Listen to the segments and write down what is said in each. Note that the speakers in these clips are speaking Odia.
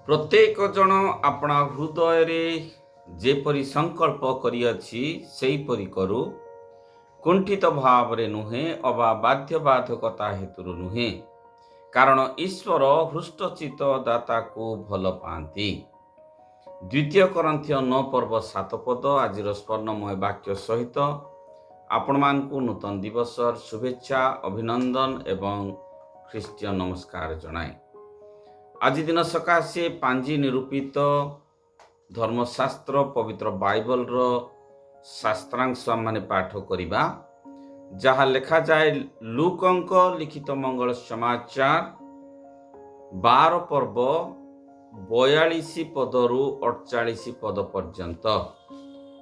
ପ୍ରତ୍ୟେକ ଜଣ ଆପଣା ହୃଦୟରେ ଯେପରି ସଂକଳ୍ପ କରିଅଛି ସେହିପରି କରୁ, କୁଣ୍ଠିତ ଭାବରେ ନୁହେଁ ଅବା ବାଧ୍ୟବାଧକତା ହେତୁରୁ ନୁହେଁ, କାରଣ ଈଶ୍ୱର ହୃଷ୍ଟଚିତ୍ତ ଦାତାକୁ ଭଲ ପାଆନ୍ତି। 2 କରନ୍ଥୀୟ 9 ପର୍ବ 7 ପଦ ଆଜିର ସ୍ୱର୍ଣ୍ଣମୟ ବାକ୍ୟ ସହିତ ଆପଣମାନଙ୍କୁ ନୂତନ ଦିବସର ଶୁଭେଚ୍ଛା, ଅଭିନନ୍ଦନ ଏବଂ ଖ୍ରୀଷ୍ଟୀୟ ନମସ୍କାର ଜଣାଏ। ଆଜି ଦିନ ସକାଶେ ପାଞ୍ଜି ନିରୂପିତ ଧର୍ମଶାସ୍ତ୍ର ପବିତ୍ର ବାଇବଲର ଶାସ୍ତ୍ରାଂଶ ଆମେ ପାଠ କରିବା, ଯାହା ଲେଖାଯାଏ ଲୁକଙ୍କ ଲିଖିତ ମଙ୍ଗଳ ସମାଚାର 12 ପର୍ବ 42 ପଦରୁ 48 ପଦ ପର୍ଯ୍ୟନ୍ତ।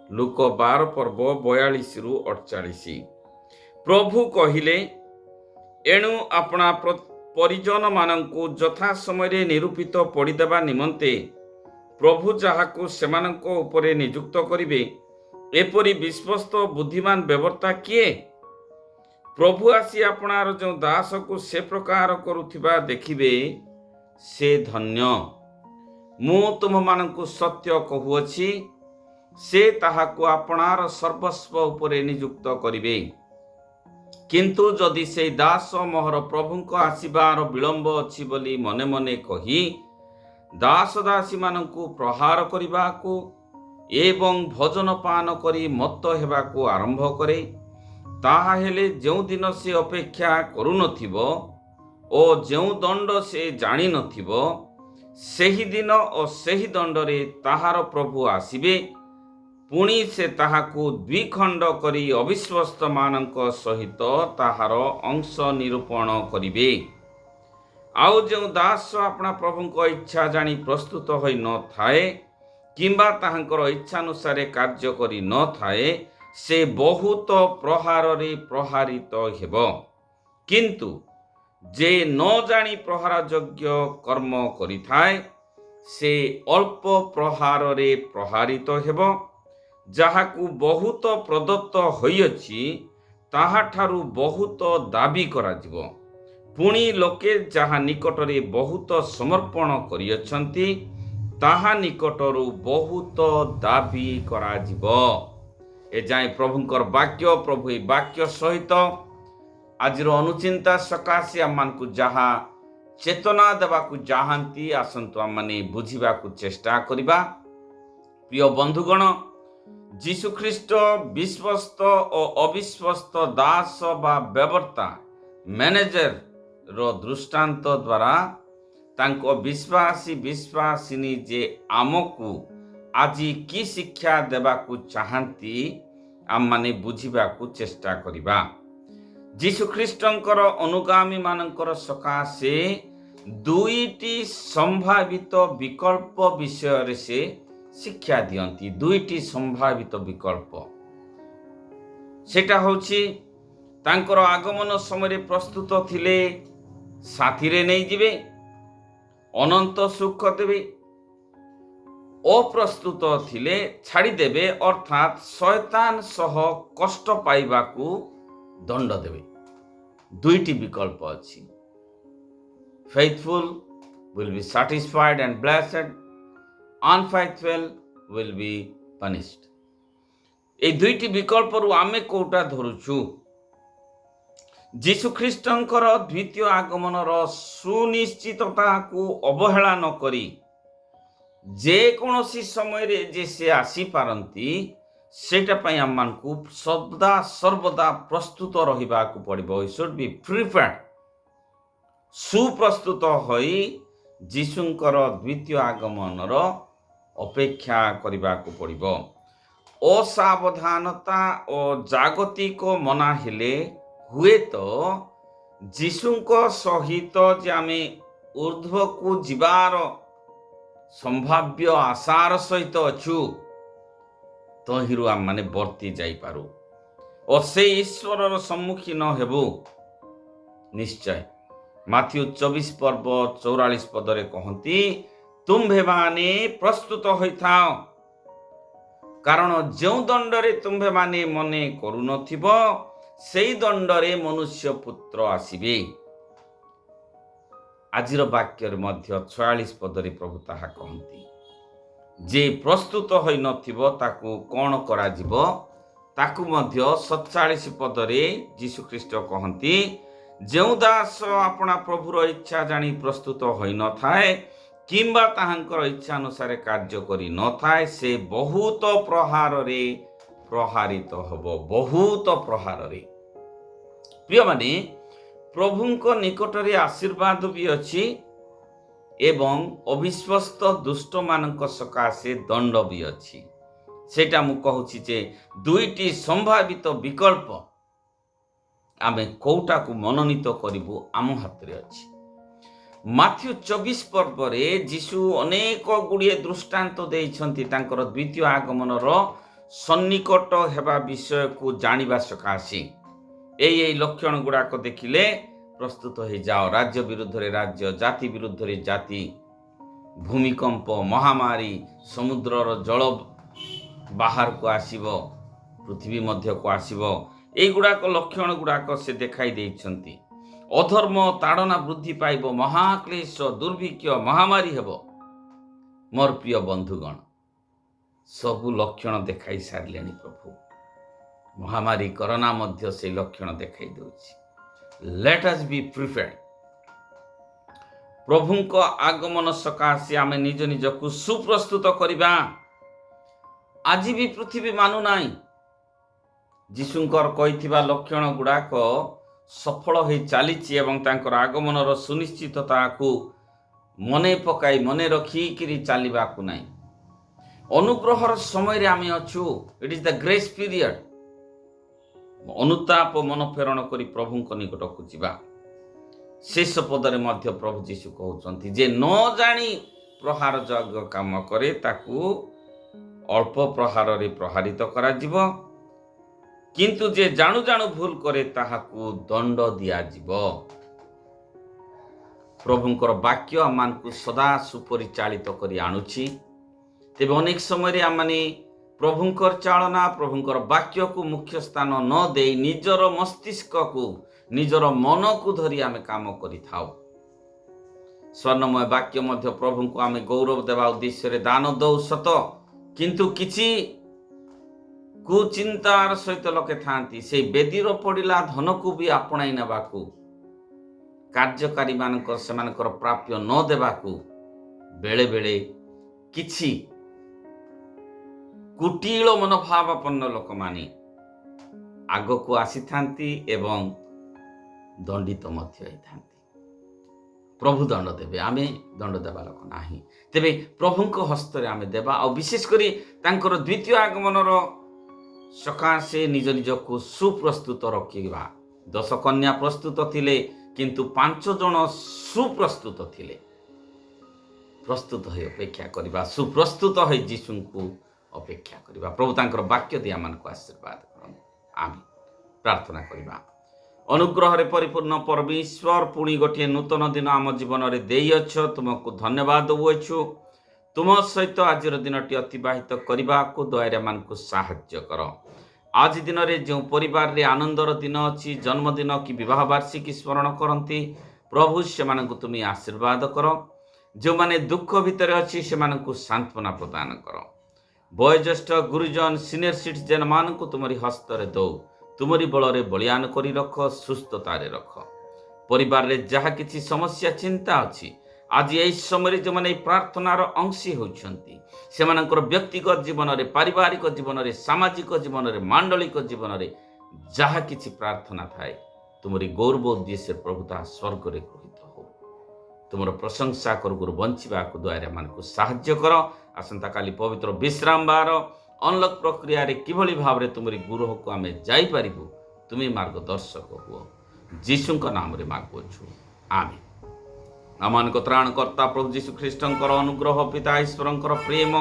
ଲୁକ 12 ପର୍ବ 42 ରୁ 48। ପ୍ରଭୁ କହିଲେ, ଏଣୁ ଆପଣା ପରିଜନ ମାନଙ୍କୁ ଯଥା ସମୟରେ ନିରୂପିତ ପଡ଼ିଦେବା ନିମନ୍ତେ ପ୍ରଭୁ ଯାହାକୁ ସେମାନଙ୍କ ଉପରେ ନିଯୁକ୍ତ କରିବେ, ଏପରି ବିଶ୍ୱସ୍ତ ବୁଦ୍ଧିମାନ ବ୍ୟବର୍ତ୍ତା କିଏ? ପ୍ରଭୁ ଆସି ଆପଣାର ଯେଉଁ ଦାସକୁ ସେ ପ୍ରକାର କରୁଥିବା ଦେଖିବେ, ସେ ଧନ୍ୟ। ମୁଁ ତୁମମାନଙ୍କୁ ସତ୍ୟ କହୁଅଛି, ସେ ତାହାକୁ ଆପଣାର ସର୍ବସ୍ୱ ଉପରେ ନିଯୁକ୍ତ କରିବେ। କିନ୍ତୁ ଯଦି ସେଇ ଦାସ ମୋହର ପ୍ରଭୁଙ୍କ ଆସିବାର ବିଳମ୍ବ ଅଛି ବୋଲି ମନେ ମନେ କହି ଦାସ ଦାସୀମାନଙ୍କୁ ପ୍ରହାର କରିବାକୁ ଏବଂ ଭୋଜନ ପାନ କରି ମତ୍ତ ହେବାକୁ ଆରମ୍ଭ କରେ, ତାହାହେଲେ ଯେଉଁଦିନ ସେ ଅପେକ୍ଷା କରୁନଥିବ ଓ ଯେଉଁ ଦଣ୍ଡ ସେ ଜାଣିନଥିବ, ସେହି ଦିନ ଓ ସେହି ଦଣ୍ଡରେ ତାହାର ପ୍ରଭୁ ଆସିବେ। ପୁଣି ସେ ତାହାକୁ ଦ୍ୱିଖଣ୍ଡ କରି ଅବିଶ୍ୱସ୍ତମାନଙ୍କ ସହିତ ତାହାର ଅଂଶ ନିରୂପଣ କରିବେ। ଆଉ ଯେଉଁ ଦାସ ଆପଣା ପ୍ରଭୁଙ୍କ ଇଚ୍ଛା ଜାଣି ପ୍ରସ୍ତୁତ ହୋଇ ନଥାଏ କିମ୍ବା ତାହାଙ୍କର ଇଚ୍ଛାନୁସାରେ କାର୍ଯ୍ୟ କରି ନଥାଏ, ସେ ବହୁତ ପ୍ରହାରରେ ପ୍ରହାରିତ ହେବ। କିନ୍ତୁ ଯେ ନ ଜାଣି ପ୍ରହାର ଯୋଗ୍ୟ କର୍ମ କରିଥାଏ, ସେ ଅଳ୍ପ ପ୍ରହାରରେ ପ୍ରହାରିତ ହେବ। ଯାହାକୁ ବହୁତ ପ୍ରଦତ୍ତ ହୋଇଅଛି, ତାହାଠାରୁ ବହୁତ ଦାବି କରାଯିବ। ପୁଣି ଲୋକେ ଯାହା ନିକଟରେ ବହୁତ ସମର୍ପଣ କରିଅଛନ୍ତି, ତାହା ନିକଟରୁ ବହୁତ ଦାବି କରାଯିବ। ଏଯାଏଁ ପ୍ରଭୁଙ୍କର ବାକ୍ୟ। ପ୍ରଭୁ ଏହି ବାକ୍ୟ ସହିତ ଆଜିର ଅନୁଚିନ୍ତା ସକାଶେ ଆମମାନଙ୍କୁ ଯାହା ଚେତନା ଦେବାକୁ ଚାହାନ୍ତି, ଆସନ୍ତୁ ଆମମାନେ ବୁଝିବାକୁ ଚେଷ୍ଟା କରିବା। ପ୍ରିୟ ବନ୍ଧୁଗଣ, ଯୀଶୁଖ୍ରୀଷ୍ଟ ବିଶ୍ୱସ୍ତ ଓ ଅବିଶ୍ୱସ୍ତ ଦାସ ବା ବ୍ୟବର୍ତ୍ତା ମ୍ୟାନେଜରର ଦୃଷ୍ଟାନ୍ତ ଦ୍ୱାରା ତାଙ୍କ ବିଶ୍ୱାସିନୀ ଯେ ଆମକୁ ଆଜି କି ଶିକ୍ଷା ଦେବାକୁ ଚାହାନ୍ତି, ଆମମାନେ ବୁଝିବାକୁ ଚେଷ୍ଟା କରିବା। ଯୀଶୁଖ୍ରୀଷ୍ଟଙ୍କର ଅନୁଗାମୀମାନଙ୍କର ସକାଶେ 2ଟି ସମ୍ଭାବିତ ବିକଳ୍ପ ବିଷୟରେ ସେ ଶିକ୍ଷା ଦିଅନ୍ତି। 2ଟି ସମ୍ଭାବିତ ବିକଳ୍ପ। ସେଟା ହେଉଛି, ତାଙ୍କର ଆଗମନ ସମୟରେ ପ୍ରସ୍ତୁତ ଥିଲେ ସାଥିରେ ନେଇଯିବେ, ଅନନ୍ତ ସୁଖ ଦେବେ। ଅପ୍ରସ୍ତୁତ ଥିଲେ ଛାଡ଼ିଦେବେ, ଅର୍ଥାତ୍ ଶୟତାନ ସହ କଷ୍ଟ ପାଇବାକୁ ଦଣ୍ଡ ଦେବେ। 2ଟି ବିକଳ୍ପ ଅଛି। Faithful will be satisfied and blessed, unfaithful will be punished. এই 2ଟି ବିକଳ୍ପରୁ ଆମେ କୋଉଟା ଧରୁଛୁ? ଯୀଶୁଖ୍ରୀଷ୍ଟଙ୍କର ଦ୍ୱିତୀୟ ଆଗମନର ସୁନିଶ୍ଚିତତାକୁ ଅବହେଳା ନ କରି ଯେକୌଣସି ସମୟରେ ଯେ ସେ ଆସିପାରନ୍ତି, ସେଇଟା ପାଇଁ ଆମମାନଙ୍କୁ ସର୍ବଦା ପ୍ରସ୍ତୁତ ରହିବାକୁ ପଡ଼ିବ। We should be prepared. ସୁପ୍ରସ୍ତୁତ ହୋଇ ଯୀଶୁଙ୍କର ଦ୍ୱିତୀୟ ଆଗମନର ଅପେକ୍ଷା କରିବାକୁ ପଡ଼ିବ। ଅସାବଧାନତା ଓ ଜାଗତିକ ମନା ହେଲେ ହୁଏତ ଯୀଶୁଙ୍କ ସହିତ ଯେ ଆମେ ଊର୍ଦ୍ଧ୍ୱକୁ ଯିବାର ସମ୍ଭାବ୍ୟ ଆଶାର ସହିତ ଅଛୁ, ତହିଁରୁ ଆମମାନେ ବର୍ତ୍ତି ଯାଇପାରୁ ଓ ସେଇ ଈଶ୍ୱରର ସମ୍ମୁଖୀନ ହେବୁ ନିଶ୍ଚୟ। ମାଥ୍ୟୁ 24 ପର୍ବ 44 ପଦରେ କହନ୍ତି, ତୁମ୍ଭେମାନେ ପ୍ରସ୍ତୁତ ହୋଇଥାଅ, କାରଣ ଯେଉଁ ଦଣ୍ଡରେ ତୁମ୍ଭେମାନେ ମନେ କରୁନଥିବ, ସେଇ ଦଣ୍ଡରେ ମନୁଷ୍ୟ ପୁତ୍ର ଆସିବେ। ଆଜିର ବାକ୍ୟରେ ମଧ୍ୟ 46 ପଦରେ ପ୍ରଭୁ ତାହା କହନ୍ତି ଯେ ପ୍ରସ୍ତୁତ ହୋଇନଥିବ ତାକୁ କ'ଣ କରାଯିବ। ତାକୁ ମଧ୍ୟ 47 ପଦରେ ଯୀଶୁଖ୍ରୀଷ୍ଟ କହନ୍ତି ଯେଉଁ ଦାସ ଆପଣା ପ୍ରଭୁର ଇଚ୍ଛା ଜାଣି ପ୍ରସ୍ତୁତ ହୋଇନଥାଏ କିମ୍ବା ତାହାଙ୍କର ଇଚ୍ଛା ଅନୁସାରେ କାର୍ଯ୍ୟ କରିନଥାଏ ସେ ବହୁତ ପ୍ରହାରରେ ପ୍ରହାରିତ ହେବ। ବହୁତ ପ୍ରହାରରେ। ପ୍ରିୟମାନେ, ପ୍ରଭୁଙ୍କ ନିକଟରେ ଆଶୀର୍ବାଦ ବି ଅଛି ଏବଂ ଅବିଶ୍ୱସ୍ତ ଦୁଷ୍ଟମାନଙ୍କ ସକାଶେ ଦଣ୍ଡ ବି ଅଛି। ସେଇଟା ମୁଁ କହୁଛି ଯେ ଦୁଇଟି ସମ୍ଭାବିତ ବିକଳ୍ପ, ଆମେ କୋଉଟାକୁ ମନୋନୀତ କରିବୁ ଆମ ହାତରେ ଅଛି। ମାଥ୍ୟୁ 24 ପର୍ବରେ ଯୀଶୁ ଅନେକ ଗୁଡ଼ିଏ ଦୃଷ୍ଟାନ୍ତ ଦେଇଛନ୍ତି ତାଙ୍କର ଦ୍ୱିତୀୟ ଆଗମନର ସନ୍ନିକଟ ହେବା ବିଷୟକୁ ଜାଣିବା ସକାଶେ। ଏଇ ଲକ୍ଷଣ ଗୁଡ଼ାକ ଦେଖିଲେ ପ୍ରସ୍ତୁତ ହେଇଯାଅ। ରାଜ୍ୟ ବିରୁଦ୍ଧରେ ରାଜ୍ୟ, ଜାତି ବିରୁଦ୍ଧରେ ଜାତି, ଭୂମିକମ୍ପ, ମହାମାରୀ, ସମୁଦ୍ରର ଜଳ ବାହାରକୁ ଆସିବ, ପୃଥିବୀ ମଧ୍ୟକୁ ଆସିବ। ଏଇଗୁଡ଼ାକ ଲକ୍ଷଣ ଗୁଡ଼ାକ ସେ ଦେଖାଇ ଦେଇଛନ୍ତି। ଅଧର୍ମ ତାଡ଼ନା ବୃଦ୍ଧି ପାଇବ, ମହାକ୍ଲେଶ, ଦୁର୍ଭିକ୍ଷ, ମହାମାରୀ ହେବ। ମୋର ପ୍ରିୟ ବନ୍ଧୁଗଣ, ସବୁ ଲକ୍ଷଣ ଦେଖାଇ ସାରିଲେଣି ପ୍ରଭୁ। ମହାମାରୀ କରୋନା ମଧ୍ୟ ସେଇ ଲକ୍ଷଣ ଦେଖାଇ ଦେଉଛି। ଲେଟ୍ ଅସ୍ ବି ପ୍ରିପେୟାର୍ଡ। ପ୍ରଭୁଙ୍କ ଆଗମନ ସକାଶେ ଆମେ ନିଜ ନିଜକୁ ସୁପ୍ରସ୍ତୁତ କରିବା। ଆଜି ବି ପୃଥିବୀ ମାନୁନାହିଁ। ଯୀଶୁଙ୍କର କହିଥିବା ଲକ୍ଷଣ ଗୁଡ଼ାକ ସଫଳ ହୋଇ ଚାଲିଛି ଏବଂ ତାଙ୍କର ଆଗମନର ସୁନିଶ୍ଚିତତାକୁ ମନେ ପକାଇ ମନେ ରଖିକିରି ଚାଲିବାକୁ ନାହିଁ। ଅନୁଗ୍ରହର ସମୟରେ ଆମେ ଅଛୁ। It is the grace period. ଅନୁତାପ ମନ ପ୍ରେରଣ କରି ପ୍ରଭୁଙ୍କ ନିକଟକୁ ଯିବା। ଶେଷ ପଦରେ ମଧ୍ୟ ପ୍ରଭୁ ଯୀଶୁ କହୁଛନ୍ତି ଯେ ନ ଜାଣି ପ୍ରହାର ଯୋଗ୍ୟ କାମ କରେ ତାକୁ ଅଳ୍ପ ପ୍ରହାରରେ ପ୍ରହାରିତ କରାଯିବ, କିନ୍ତୁ ଯେ ଜାଣୁ ଜାଣୁ ଭୁଲ କରେ ତାହାକୁ ଦଣ୍ଡ ଦିଆଯିବ। ପ୍ରଭୁଙ୍କର ବାକ୍ୟ ଆମମାନଙ୍କୁ ସଦା ସୁପରିଚାଳିତ କରି ଆଣୁଛି। ତେବେ ଅନେକ ସମୟରେ ଆମମାନେ ପ୍ରଭୁଙ୍କର ଚାଳନା, ପ୍ରଭୁଙ୍କର ବାକ୍ୟକୁ ମୁଖ୍ୟ ସ୍ଥାନ ନ ଦେଇ ନିଜର ମସ୍ତିଷ୍କକୁ, ନିଜର ମନକୁ ଧରି ଆମେ କାମ କରିଥାଉ। ସ୍ୱର୍ଣ୍ଣମୟ ବାକ୍ୟ ମଧ୍ୟ ପ୍ରଭୁଙ୍କୁ ଆମେ ଗୌରବ ଦେବା ଉଦ୍ଦେଶ୍ୟରେ ଦାନ ଦଉ ସତ, କିନ୍ତୁ କିଛି କୁଚିନ୍ତାର ସହିତ ଲୋକେ ଥାନ୍ତି ସେଇ ବେଦୀର ପଡ଼ିଲା ଧନକୁ ବି ଆପଣାଇ ନେବାକୁ, କାର୍ଯ୍ୟକାରୀ ମାନଙ୍କର ସେମାନଙ୍କର ପ୍ରାପ୍ୟ ନ ଦେବାକୁ ବେଳେ ବେଳେ କିଛି କୁଟିଳ ମନୋଭାବାପନ୍ନ ଲୋକମାନେ ଆଗକୁ ଆସିଥାନ୍ତି ଏବଂ ଦଣ୍ଡିତ ମଧ୍ୟ ହେଇଥାନ୍ତି। ପ୍ରଭୁ ଦଣ୍ଡ ଦେବେ, ଆମେ ଦଣ୍ଡ ଦେବା ଲୋକ ନାହିଁ। ତେବେ ପ୍ରଭୁଙ୍କ ହସ୍ତରେ ଆମେ ଦେବା, ଆଉ ବିଶେଷ କରି ତାଙ୍କର ଦ୍ୱିତୀୟ ଆଗମନର ସକାଶେ ନିଜ ନିଜକୁ ସୁପ୍ରସ୍ତୁତ ରଖିବା। 10 କନ୍ୟା ପ୍ରସ୍ତୁତ ଥିଲେ, କିନ୍ତୁ 5 ଜଣ ସୁପ୍ରସ୍ତୁତ ଥିଲେ। ପ୍ରସ୍ତୁତ ହୋଇ ଅପେକ୍ଷା କରିବା, ସୁପ୍ରସ୍ତୁତ ହୋଇ ଯୀଶୁଙ୍କୁ ଅପେକ୍ଷା କରିବା। ପ୍ରଭୁ ତାଙ୍କର ବାକ୍ୟ ଦେଇ ଆମମାନଙ୍କୁ ଆଶୀର୍ବାଦ କରନ୍ତୁ। ଆମେ ପ୍ରାର୍ଥନା କରିବା। ଅନୁଗ୍ରହରେ ପରିପୂର୍ଣ୍ଣ ପରମେଶ୍ୱର, ପୁଣି ଗୋଟିଏ ନୂତନ ଦିନ ଆମ ଜୀବନରେ ଦେଇଅଛ, ତୁମକୁ ଧନ୍ୟବାଦ ଦେଉଅଛୁ। ତୁମ ସହିତ ଆଜିର ଦିନଟି ଅତିବାହିତ କରିବାକୁ ଦୟାରେ ଆମମାନଙ୍କୁ ସାହାଯ୍ୟ କର। ଆଜି ଦିନରେ ଯେଉଁ ପରିବାରରେ ଆନନ୍ଦର ଦିନ ଅଛି, ଜନ୍ମଦିନ କି ବିବାହ ବାର୍ଷିକୀ ସ୍ମରଣ କରନ୍ତି, ପ୍ରଭୁ ସେମାନଙ୍କୁ ତୁମେ ଆଶୀର୍ବାଦ କର। ଯେଉଁମାନେ ଦୁଃଖ ଭିତରେ ଅଛି ସେମାନଙ୍କୁ ସାନ୍ତ୍ୱନା ପ୍ରଦାନ କର। ବୟୋଜ୍ୟେଷ୍ଠ ଗୁରୁଜନ, ସିନିୟର ସିଟିଜେନ୍ ମାନଙ୍କୁ ତୁମରି ହସ୍ତରେ ଦଉ। ତୁମରି ବଳରେ ବଳିୟାନ କରି ରଖ, ସୁସ୍ଥତାରେ ରଖ। ପରିବାରରେ ଯାହା କିଛି ସମସ୍ୟା ଚିନ୍ତା ଅଛି, ଆଜି ଏହି ସମୟରେ ଯେଉଁମାନେ ଏହି ପ୍ରାର୍ଥନାର ଅଂଶୀ ହେଉଛନ୍ତି, ସେମାନଙ୍କର ବ୍ୟକ୍ତିଗତ ଜୀବନରେ, ପାରିବାରିକ ଜୀବନରେ, ସାମାଜିକ ଜୀବନରେ, ମାଣ୍ଡଳିକ ଜୀବନରେ ଯାହା କିଛି ପ୍ରାର୍ଥନା ଥାଏ, ତୁମରି ଗୌରବ ଉଦ୍ଦେଶ୍ୟରେ ପ୍ରଭୁ ତାହା ସ୍ୱର୍ଗରେ ଗୃହୀତ ହଉ। ତୁମର ପ୍ରଶଂସା କରୁ ବଞ୍ଚିବାକୁ ଦୟାରେ ଆମମାନଙ୍କୁ ସାହାଯ୍ୟ କର। ଆସନ୍ତାକାଲି ପବିତ୍ର ବିଶ୍ରାମ ବାର ଅନଲକ୍ ପ୍ରକ୍ରିୟାରେ କିଭଳି ଭାବରେ ତୁମରି ଗୃହକୁ ଆମେ ଯାଇପାରିବୁ, ତୁମେ ମାର୍ଗଦର୍ଶକ ହୁଅ। ଯୀଶୁଙ୍କ ନାମରେ ମାଗୁଅଛୁ, ଆମେନ୍। ଆମମାନଙ୍କ ତ୍ରାଣକର୍ତ୍ତା ପ୍ରଭୁ ଯୀଶୁ ଖ୍ରୀଷ୍ଟଙ୍କର ଅନୁଗ୍ରହ, ପିତା ଈଶ୍ୱରଙ୍କର ପ୍ରେମ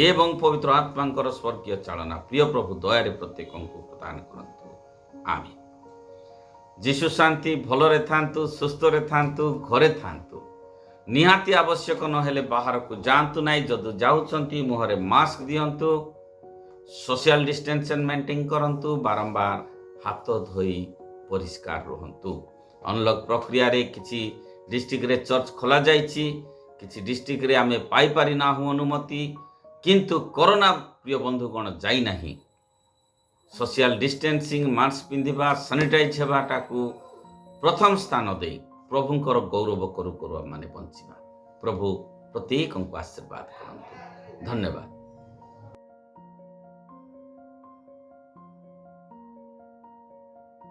ଏବଂ ପବିତ୍ର ଆତ୍ମାଙ୍କର ସ୍ୱର୍ଗୀୟ ଚାଳନା ପ୍ରିୟ ପ୍ରଭୁ ଦୟାରେ ପ୍ରତ୍ୟେକଙ୍କୁ ପ୍ରଦାନ କରନ୍ତୁ, ଆମେନ୍। ଯୀଶୁ ଶାନ୍ତି। ଭଲରେ ଥାନ୍ତୁ, ସୁସ୍ଥରେ ଥାନ୍ତୁ, ଘରେ ଥାନ୍ତୁ। ନିହାତି ଆବଶ୍ୟକ ନହେଲେ ବାହାରକୁ ଯାଆନ୍ତୁ ନାହିଁ। ଯଦି ଯାଉଛନ୍ତି ମୁହଁରେ ମାସ୍କ ଦିଅନ୍ତୁ, ସୋସିଆଲ ଡିଷ୍ଟାନ୍ସ ମେଣ୍ଟେନ୍ କରନ୍ତୁ, ବାରମ୍ବାର ହାତ ଧୋଇ ପରିଷ୍କାର ରୁହନ୍ତୁ। ଅନଲକ୍ ପ୍ରକ୍ରିୟାରେ କିଛି डिस्ट्रिक्ट रे चर्च खोला जाइछि किछि डिस्ट्रिक्ट रे आमे पाई पारि ना हूँ अनुमति किंतु कोरोना प्रिय बंधुगण जाई नाही सोशल डिस्टेंसिंग मास्क पिंधिबा सैनिटाइज हेबाटा को प्रथम स्थान दे प्रभुंकर गौरव करू करू माने बंचिबा प्रभु प्रत्येक को आशीर्वाद करंतु धन्यवाद।